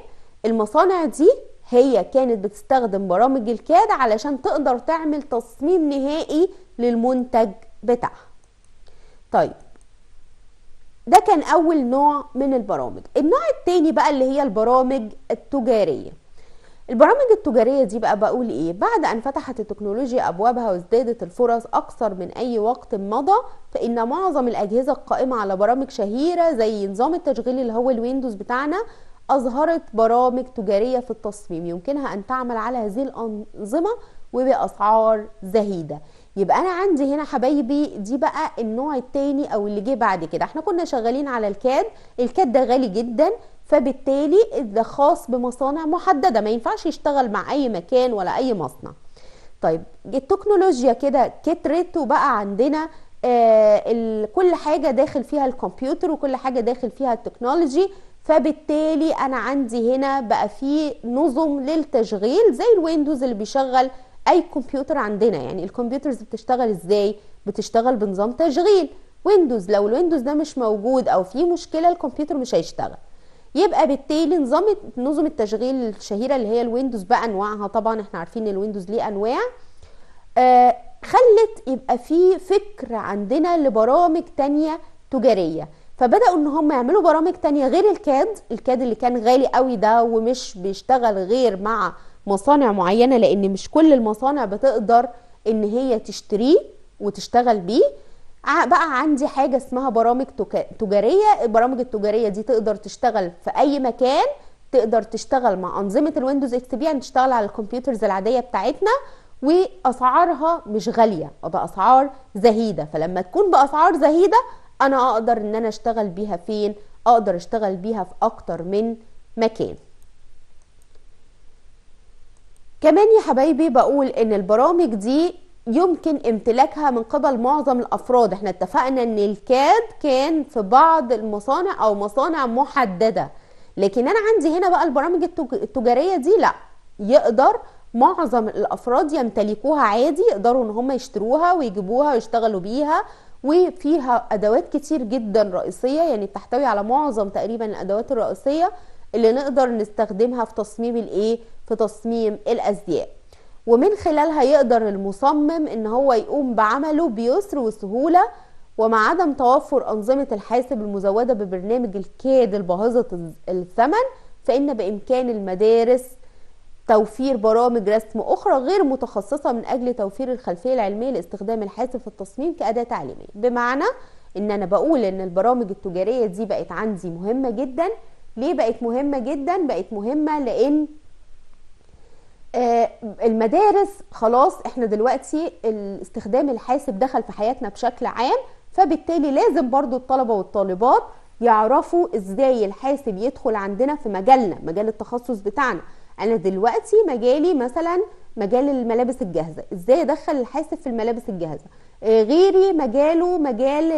المصانع دي هي كانت بتستخدم برامج الكاد علشان تقدر تعمل تصميم نهائي للمنتج بتاعها. طيب ده كان اول نوع من البرامج. النوع التاني بقى اللي هي البرامج التجارية. البرامج التجارية دي بقى بقول ايه؟ بعد ان فتحت التكنولوجيا ابوابها وازدادت الفرص اكثر من اي وقت مضى، فان معظم الاجهزة القائمة على برامج شهيرة زي نظام التشغيل اللي هو الويندوز بتاعنا اظهرت برامج تجارية في التصميم يمكنها ان تعمل على هذه الانظمة وباسعار زهيدة. يبقى انا عندي هنا حبايبي دي بقى النوع التاني او اللي جه بعد كده. احنا كنا شغالين على الكاد ده غالي جدا، فبالتالي ده خاص بمصانع محددة، ما ينفعش يشتغل مع اي مكان ولا اي مصنع. طيب التكنولوجيا كده كترت وبقى عندنا كل حاجة داخل فيها الكمبيوتر وكل حاجة داخل فيها التكنولوجي، فبالتالي انا عندي هنا بقى في نظم للتشغيل زي الويندوز اللي بيشغل اي كمبيوتر عندنا. يعني الكمبيوترز بتشتغل ازاي؟ بتشتغل بنظام تشغيل ويندوز. لو الويندوز ده مش موجود او في مشكلة الكمبيوتر مش هيشتغل. يبقى بالتالي نظم التشغيل الشهيرة اللي هي الويندوز بقى انواعها، طبعا احنا عارفين ان الويندوز ليه انواع، خلت يبقى في فكر عندنا لبرامج تانية تجارية. فبدأوا ان هم يعملوا برامج تانية غير الكاد اللي كان غالي قوي ده ومش بيشتغل غير مع مصانع معينة، لان مش كل المصانع بتقدر ان هي تشتريه وتشتغل بيه. بقى عندي حاجة اسمها برامج تجارية. البرامج التجارية دي تقدر تشتغل في اي مكان، تقدر تشتغل مع انظمة الويندوز اكس بي، يعني تشتغل على الكمبيوترز العادية بتاعتنا، واسعارها مش غالية، باسعار زهيدة. فلما تكون باسعار زهيدة انا اقدر ان انا اشتغل بيها فين؟ اقدر اشتغل بيها في اكتر من مكان. كمان يا حبايبي بقول ان البرامج دي يمكن امتلاكها من قبل معظم الافراد. احنا اتفقنا ان الكاد كان في بعض المصانع او مصانع محددة، لكن انا عندي هنا بقى البرامج التجارية دي لا، يقدر معظم الافراد يمتلكوها عادي، يقدروا ان هم يشتروها ويجيبوها ويشتغلوا بيها، وفيها ادوات كتير جدا رئيسية، يعني بتحتوي على معظم تقريبا الادوات الرئيسية اللي نقدر نستخدمها في تصميم الايه، في تصميم الازياء. ومن خلالها يقدر المصمم ان هو يقوم بعمله بيسر وسهولة، ومع عدم توفر انظمة الحاسب المزودة ببرنامج الكاد الباهظة الثمن، فان بامكان المدارس توفير برامج رسم اخرى غير متخصصة من اجل توفير الخلفية العلمية لاستخدام الحاسب في التصميم كأداة تعليمية. بمعنى ان انا بقول ان البرامج التجارية دي بقت عندي مهمة جدا. ليه بقت مهمة جدا؟ بقت مهمة لان المدارس خلاص احنا دلوقتي استخدام الحاسب دخل في حياتنا بشكل عام، فبالتالي لازم برضو الطلبة والطالبات يعرفوا ازاي الحاسب يدخل عندنا في مجالنا، مجال التخصص بتاعنا. انا دلوقتي مجالي مثلا مجال الملابس الجاهزة، ازاي ادخل الحاسب في الملابس الجاهزة؟ غيري مجاله مجال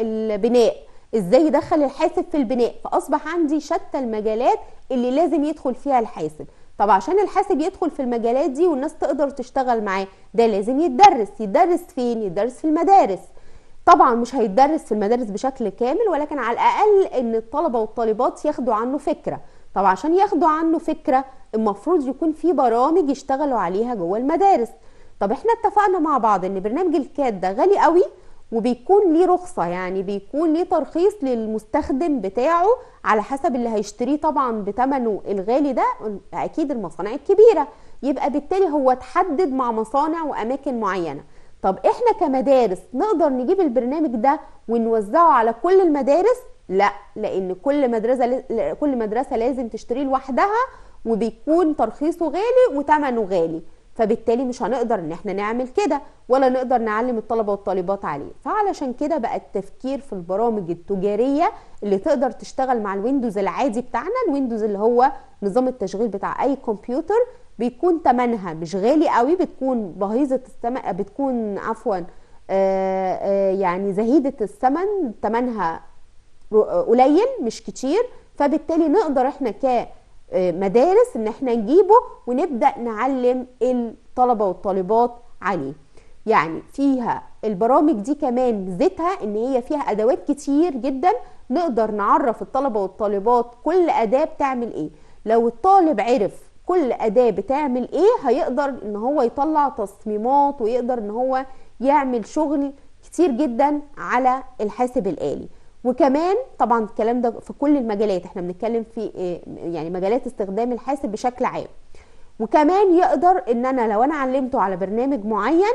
البناء، ازاي يدخل الحاسب في البناء؟ فاصبح عندي شتى المجالات اللي لازم يدخل فيها الحاسب. طب عشان الحاسب يدخل في المجالات دي والناس تقدر تشتغل معاه، ده لازم يتدرس فين؟ يتدرس في المدارس. طبعا مش هيتدرس في المدارس بشكل كامل، ولكن على الاقل ان الطلبة والطالبات ياخدوا عنه فكرة. طب عشان ياخدوا عنه فكرة المفروض يكون في برامج يشتغلوا عليها جوه المدارس. طب احنا اتفقنا مع بعض ان برنامج الكاد ده غالي قوي، وبيكون ليه رخصة، يعني بيكون ليه ترخيص للمستخدم بتاعه على حسب اللي هيشتريه طبعا بثمنه الغالي ده، اكيد المصانع الكبيرة. يبقى بالتالي هو اتحدد مع مصانع واماكن معينة. طب احنا كمدارس نقدر نجيب البرنامج ده ونوزعه على كل المدارس؟ لا، لان كل مدرسة لازم تشتريه لوحدها، وبيكون ترخيصه غالي وثمنه غالي، فبالتالي مش هنقدر ان احنا نعمل كده، ولا نقدر نعلم الطلبة والطالبات عليه. فعلشان كده بقى التفكير في البرامج التجارية اللي تقدر تشتغل مع الويندوز العادي بتاعنا، الويندوز اللي هو نظام التشغيل بتاع اي كمبيوتر، بيكون تمنها مش غالي قوي، بتكون بهيظة الثمن، بتكون عفوا يعني زهيدة الثمن، تمنها قليل مش كتير. فبالتالي نقدر احنا كمدارس ان احنا نجيبه ونبدأ نعلم الطلبة والطالبات عليه. يعني فيها البرامج دي كمان ميزتها ان هي فيها ادوات كتير جدا، نقدر نعرف الطلبة والطالبات كل اداة بتعمل ايه. لو الطالب عرف كل اداة بتعمل ايه هيقدر ان هو يطلع تصميمات، ويقدر ان هو يعمل شغل كتير جدا على الحاسب الآلي. وكمان طبعا الكلام ده في كل المجالات، احنا بنتكلم في يعني مجالات استخدام الحاسب بشكل عام. وكمان يقدر ان انا لو انا علمته على برنامج معين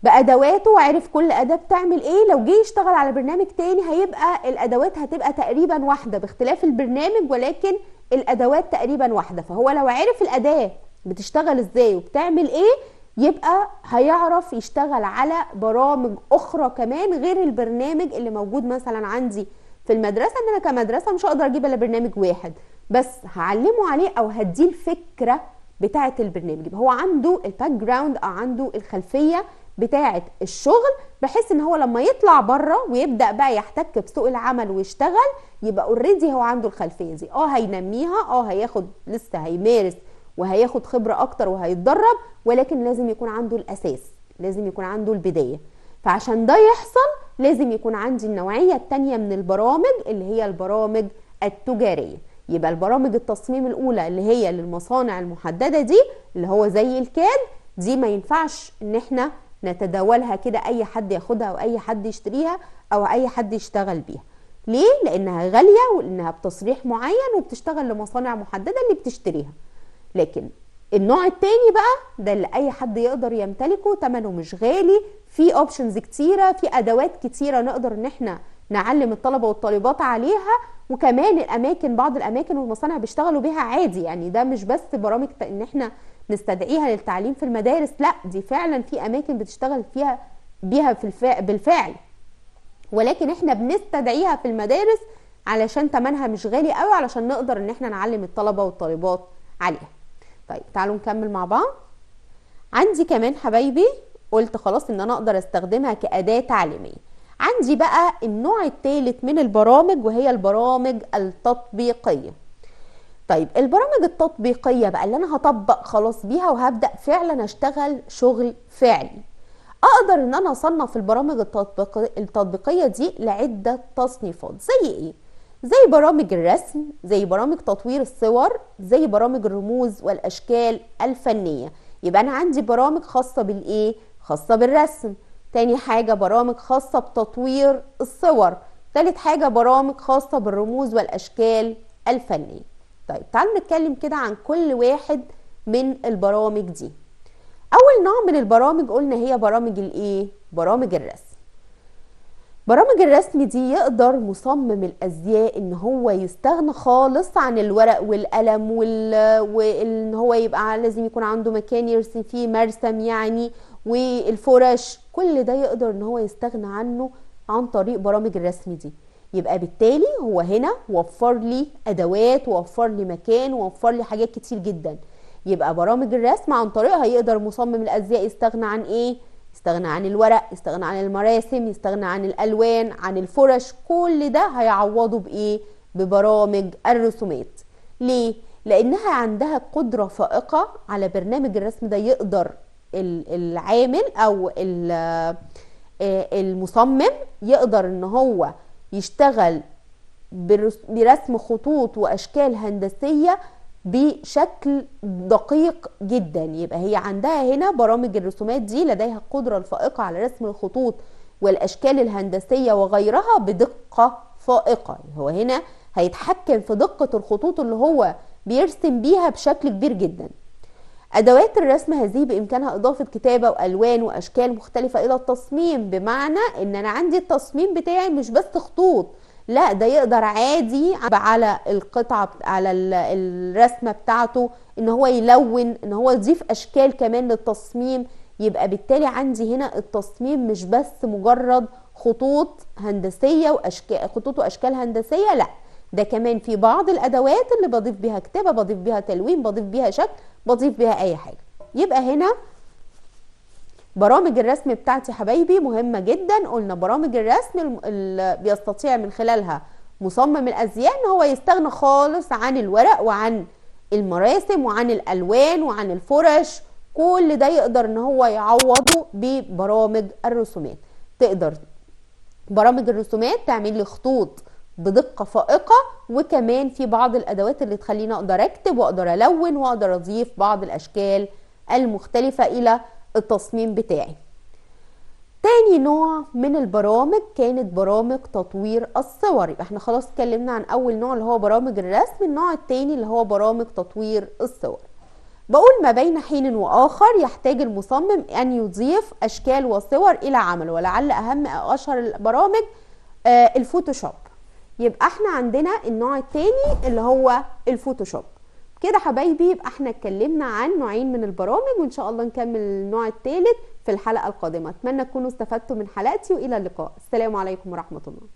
بادواته وعرف كل اداه بتعمل ايه، لو جه يشتغل على برنامج تاني هيبقى الادوات هتبقى تقريبا واحده باختلاف البرنامج، ولكن الادوات تقريبا واحده. فهو لو عرف الاداه بتشتغل ازاي وبتعمل ايه، يبقى هيعرف يشتغل على برامج اخرى كمان غير البرنامج اللي موجود مثلا عندي في المدرسه. ان انا كمدرسه مش هقدر اجيب الا برنامج واحد بس، هعلمه عليه او هديه الفكره بتاعه البرنامج، يبقى هو عنده الباك جراوند او عنده الخلفيه بتاعه الشغل، بحيث ان هو لما يطلع بره ويبدا بقى يحتك بسوق العمل ويشتغل يبقى اوريدي هو عنده الخلفيه دي. هينميها، هياخد لسه هيمارس وهياخد خبره اكتر وهيتدرب، ولكن لازم يكون عنده الاساس، لازم يكون عنده البدايه. فعشان ده يحصل لازم يكون عندي النوعيه الثانيه من البرامج اللي هي البرامج التجاريه. يبقى البرامج التصميم الاولى اللي هي للمصانع المحدده دي اللي هو زي الكاد دي، ما ينفعش ان احنا نتداولها كده اي حد ياخدها او اي حد يشتريها او اي حد يشتغل بيها. ليه؟ لانها غاليه ولانها بتصريح معين وبتشتغل لمصانع محدده اللي بتشتريها. لكن النوع التاني بقى ده اللي اي حد يقدر يمتلكه، ثمنه مش غالي، في اوبشنز كتيره، في ادوات كتيره نقدر ان احنا نعلم الطلبه والطالبات عليها. وكمان بعض الاماكن والمصانع بيشتغلوا بيها عادي، يعني ده مش بس برامج ان احنا نستدعيها للتعليم في المدارس، لا دي فعلا في اماكن بتشتغل بيها بالفعل، ولكن احنا بنستدعيها في المدارس علشان ثمنها مش غالي قوي، علشان نقدر ان احنا نعلم الطلبه والطالبات عليها. طيب تعالوا نكمل مع بعض. عندي كمان حبايبي قلت خلاص ان انا اقدر استخدمها كأداة تعليمية. عندي بقى النوع الثالث من البرامج وهي البرامج التطبيقية. طيب البرامج التطبيقية بقى اللي انا هطبق خلاص بيها وهبدأ فعلا اشتغل شغل فعلي. اقدر ان انا اصنف البرامج التطبيقية دي لعدة تصنيفات. زي ايه؟ زي برامج الرسم، زي برامج تطوير الصور، زي برامج الرموز والاشكال الفنية. يبقى انا عندي برامج خاصة بالايه؟ خاصة بالرسم. تاني حاجة برامج خاصة بتطوير الصور. تالت حاجة برامج خاصة بالرموز والاشكال الفنية. طيب تعالوا نتكلم كده عن كل واحد من البرامج دي. اول نوع من البرامج قلنا هي برامج الايه؟ برامج الرسم. برامج الرسم دي يقدر مصمم الازياء ان هو يستغنى خالص عن الورق والقلم وان هو يبقى لازم يكون عنده مكان يرسم فيه مرسم يعني، والفرش، كل ده يقدر ان هو يستغنى عنه عن طريق برامج الرسم دي. يبقى بالتالي هو هنا وفر لي ادوات، ووفر لي مكان، ووفر لي حاجات كتير جدا. يبقى برامج الرسم عن طريقها يقدر مصمم الازياء يستغنى عن ايه؟ يستغنى عن الورق، يستغنى عن المراسم، يستغنى عن الالوان، عن الفرش. كل ده هيعوضه بايه؟ ببرامج الرسومات. ليه؟ لانها عندها قدرة فائقة على برنامج الرسم ده. يقدر العامل او المصمم يقدر ان هو يشتغل برسم خطوط واشكال هندسية بشكل دقيق جدا. يبقى هي عندها هنا برامج الرسومات دي لديها القدرة الفائقة على رسم الخطوط والاشكال الهندسية وغيرها بدقة فائقة. هو هنا هيتحكم في دقة الخطوط اللي هو بيرسم بيها بشكل كبير جدا. ادوات الرسم هذه بامكانها اضافة كتابة والوان واشكال مختلفة الى التصميم، بمعنى ان انا عندي التصميم بتاعي مش بس خطوط، لا ده يقدر عادي على القطعة، على الرسمة بتاعته، ان هو يلون، ان هو يضيف اشكال كمان للتصميم. يبقى بالتالي عندي هنا التصميم مش بس مجرد خطوط هندسية واشكال، خطوط واشكال هندسية، لا ده كمان في بعض الادوات اللي بضيف بيها كتابة، بضيف بيها تلوين، بضيف بيها شكل، بضيف بيها اي حاجة. يبقى هنا برامج الرسم بتاعتي حبايبي مهمة جدا. قلنا برامج الرسم اللي بيستطيع من خلالها مصمم الازياء ان هو يستغنى خالص عن الورق وعن المراسم وعن الالوان وعن الفرش. كل ده يقدر ان هو يعوضه ببرامج الرسومات. تقدر برامج الرسومات تعمل لي خطوط بدقة فائقة، وكمان في بعض الادوات اللي تخليني اقدر اكتب واقدر الون واقدر اضيف بعض الاشكال المختلفة الى التصميم بتاعي. تاني نوع من البرامج كانت برامج تطوير الصور. يبقى احنا خلاص اتكلمنا عن اول نوع اللي هو برامج الرسم. النوع التاني اللي هو برامج تطوير الصور. بقول ما بين حين واخر يحتاج المصمم ان يضيف اشكال وصور الى عمله، ولعل اهم او اشهر البرامج الفوتوشوب. يبقى احنا عندنا النوع التاني اللي هو الفوتوشوب. كده حبايبي يبقى احنا اتكلمنا عن نوعين من البرامج، وان شاء الله نكمل النوع الثالث في الحلقة القادمة. اتمنى تكونوا استفدتوا من حلقتي، والى اللقاء. السلام عليكم ورحمة الله.